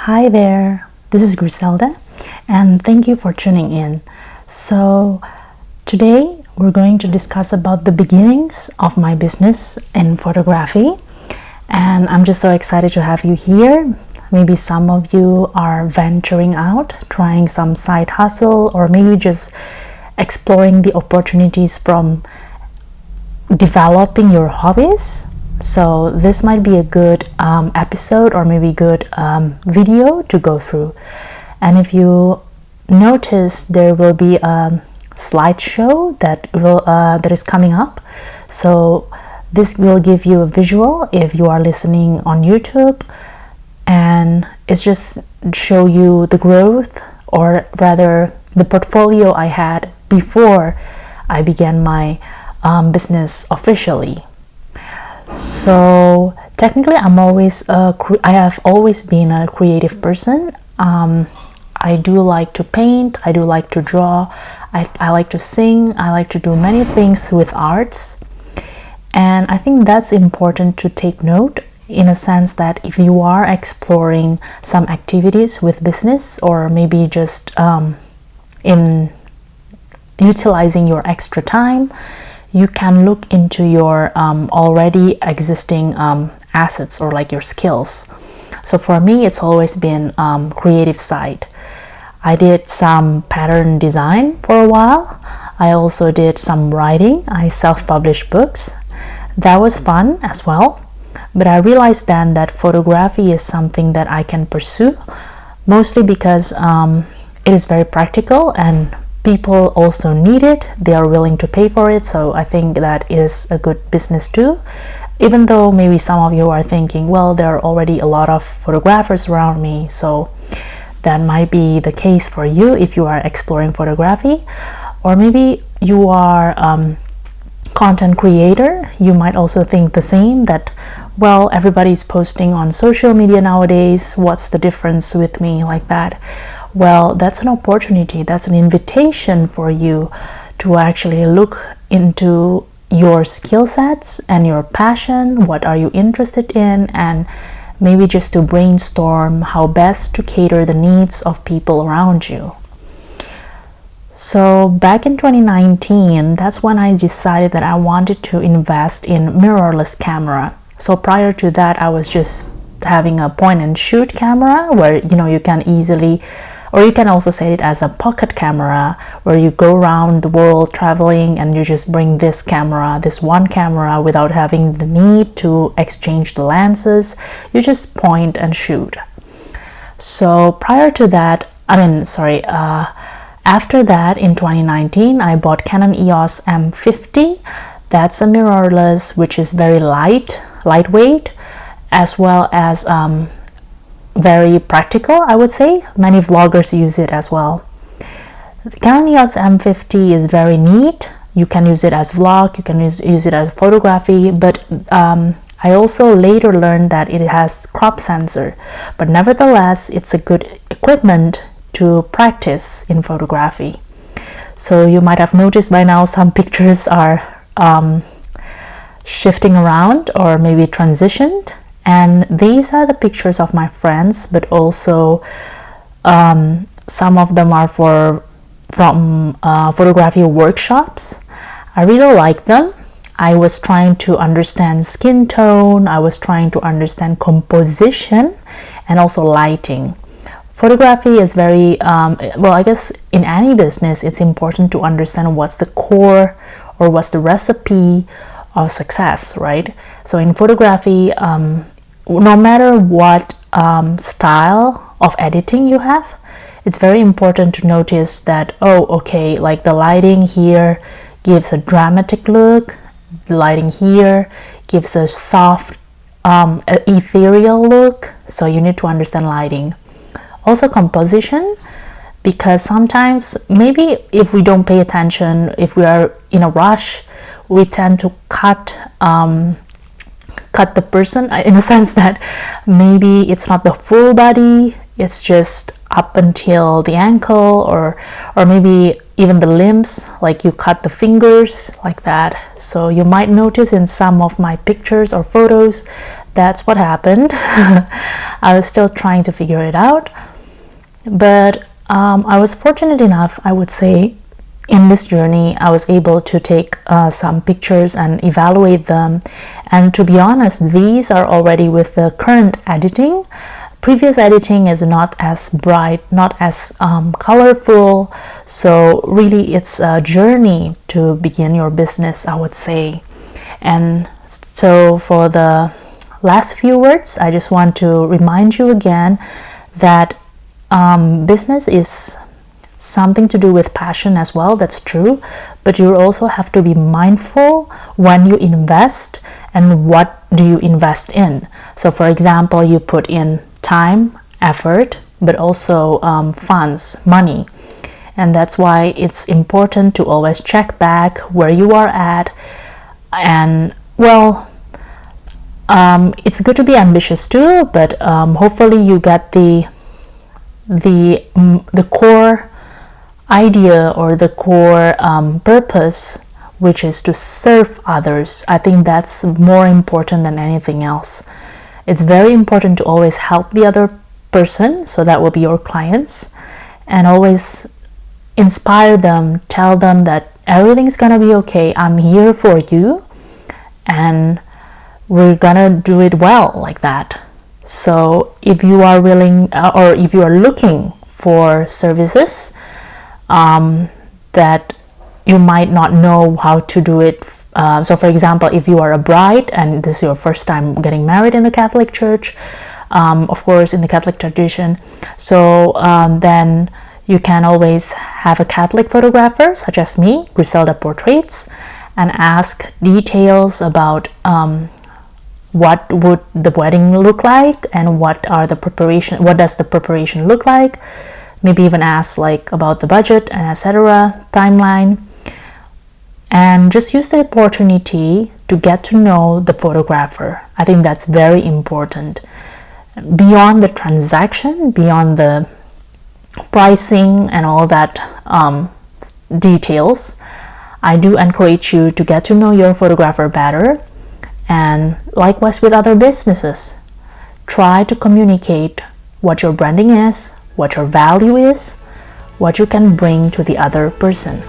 Hi there, this is Griselda, and thank you for tuning in. So, today we're going to discuss about the beginnings of my business in photography, and I'm just so excited to have you here. Maybe some of you are venturing out, trying some side hustle, or maybe just exploring the opportunities from developing your hobbies. So this might be a good episode or maybe good video to go through. And if you notice, there will be a slideshow that is coming up. So this will give you a visual if you are listening on YouTube, and it's just show you the growth, or rather the portfolio I had before I began my business officially. So technically I have always been a creative person. I do like to paint, I do like to draw, I like to sing, I like to do many things with arts. And I think that's important to take note, in a sense that if you are exploring some activities with business, or maybe just in utilizing your extra time, you can look into your already existing assets, or like your skills. So for me, it's always been creative side. I did some pattern design for a while. I also did some writing. I self-published books. That was fun as well. But I realized then that photography is something that I can pursue, mostly because it is very practical and people also need it. They are willing to pay for it. So I think that is a good business too. Even though maybe some of you are thinking, well, there are already a lot of photographers around me. So that might be the case for you if you are exploring photography. Or maybe you are content creator. You might also think the same, that, well, everybody's posting on social media nowadays. What's the difference with me, like that? Well, that's an opportunity, that's an invitation for you to actually look into your skill sets and your passion. What are you interested in? And maybe just to brainstorm how best to cater the needs of people around you. So back in 2019, that's when I decided that I wanted to invest in mirrorless camera. So prior to that, I was just having a point and shoot camera where you can easily, or you can also say it as a pocket camera, where you go around the world traveling and you just bring this one camera without having the need to exchange the lenses. You just point and shoot. So prior to that, after that, in 2019, I bought Canon EOS M50. That's a mirrorless, which is very lightweight, as well as very practical, I would say. Many vloggers use it as well. The Canon EOS M50 is very neat. You can use it as vlog, you can use it as photography, but I also later learned that it has crop sensor. But nevertheless, it's a good equipment to practice in photography. So you might have noticed by now some pictures are shifting around or maybe transitioned. And these are the pictures of my friends, but also some of them are from photography workshops. I really like them. I was trying to understand skin tone, I was trying to understand composition, and also lighting. Photography is very, I guess in any business, it's important to understand what's the core or what's the recipe of success, right? So in photography, no matter what style of editing you have, it's very important to notice that, like the lighting here gives a dramatic look, the lighting here gives a soft, ethereal look. So you need to understand lighting. Also composition, because sometimes maybe if we don't pay attention, if we are in a rush, we tend to cut the person, in a sense that maybe it's not the full body, it's just up until the ankle, or maybe even the limbs, like you cut the fingers like that. So you might notice in some of my pictures or photos that's what happened. I was still trying to figure it out, but I was fortunate enough, I would say, in this journey. I was able to take some pictures and evaluate them, and to be honest, these are already with the current editing. Previous editing is not as bright, not as colorful, so really it's a journey to begin your business, I would say. And so for the last few words, I just want to remind you again that business is something to do with passion as well, that's true, but you also have to be mindful when you invest and what do you invest in. So for example, you put in time, effort, but also funds, money, and that's why it's important to always check back where you are at. And well, it's good to be ambitious too, but hopefully you get the core idea or the core purpose, which is to serve others. I think that's more important than anything else. It's very important to always help the other person, so that will be your clients, and always inspire them, tell them that everything's gonna be okay, I'm here for you, and we're gonna do it well, like that. So if you are willing, or if you are looking for services that you might not know how to do it, so for example, if you are a bride and this is your first time getting married in the Catholic Church, of course in the Catholic tradition, so then you can always have a Catholic photographer such as me, Griselda Portraits, and ask details about what would the wedding look like, and what does the preparation look like. Maybe even ask like about the budget and etc., timeline, and just use the opportunity to get to know the photographer. I think that's very important. Beyond the transaction, beyond the pricing and all that details, I do encourage you to get to know your photographer better. And likewise with other businesses, try to communicate what your branding is, what your value is, what you can bring to the other person.